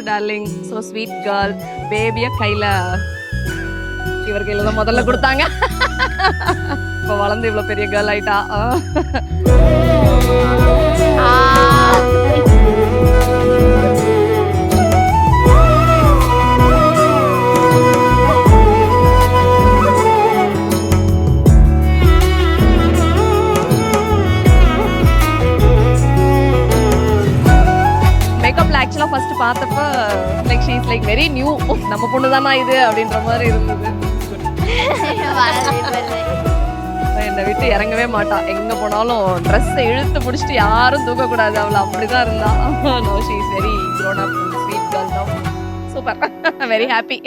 Darling, so sweet girl. பேபியை கையில் இவர் கையில் தான் முதல்ல கொடுத்தாங்க. இப்போ வளர்ந்து இவ்வளோ பெரிய கேர்ள் ஆயிட்டா. மேக்கப்ல ஆக்சுவலாக ஃபர்ஸ்ட் பார்த்தப்ப like she is like very new. நம்ம பொண்ணு தானா இது அப்படின்ற மாதிரி இருந்தது. என்னை விட்டு இறங்கவே மாட்டா. எங்க போனாலும் ட்ரெஸ்ஸை இழுத்து பிடிச்சிட்டு யாரும் தூக்கக்கூடாது, அவளை அப்படிதான் இருந்தா. No she is very grown up, sweet girl now. Super. Very happy.